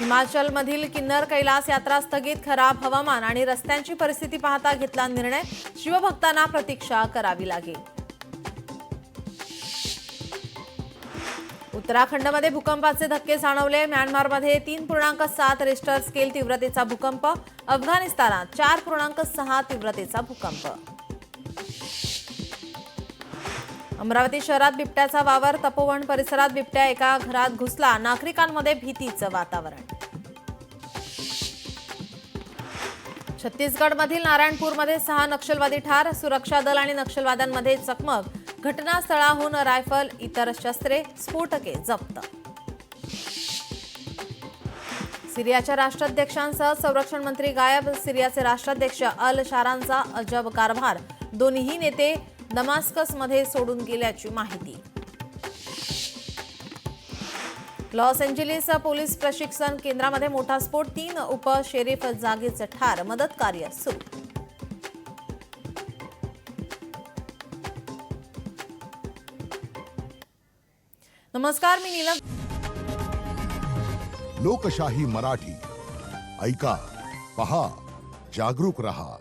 हिमाचलमधील किन्नर कैलास यात्रा स्थगित, खराब हवामान आणि रस्त्यांची परिस्थिती पाहता घेतला निर्णय, शिवभक्तांना प्रतीक्षा करावी लागेल. उत्तराखंडमध्ये भूकंपाचे धक्के जाणवले. म्यानमारमध्ये 3.7 रिश्टर स्केल तीव्रतेचा भूकंप. अफगाणिस्तानात 4.6 तीव्रतेचा भूकंप. अमरावती शहरात बिबट्याचा वावर. तपोवन परिसरात बिबट्या एका घरात घुसला. नागरिकांमध्ये भीतीचं वातावरण. छत्तीसगडमधील नारायणपूरमध्ये 6 नक्षलवादी ठार. सुरक्षा दल आणि नक्षलवाद्यांमध्ये चकमक. घटनास्थळाहून रायफल, इतर शस्त्रे, स्फोटके जप्त. सिरियाच्या राष्ट्राध्यक्षांसह संरक्षण मंत्री गायब. सिरियाचे राष्ट्राध्यक्ष अल शारांचा अजब कारभार. दोन्ही नेते दमास्कसमध्ये सोडून गेल्याची माहिती. लॉस एंजेलिस पोलीस प्रशिक्षण केंद्रामध्ये मोठा स्फोट. 3 उपशेरीफ जागीच ठार. मदत कार्य सुरू. नमस्कार, मी नीलम. लोकशाही मराठी ऐका, पहा, जागरूक रहा.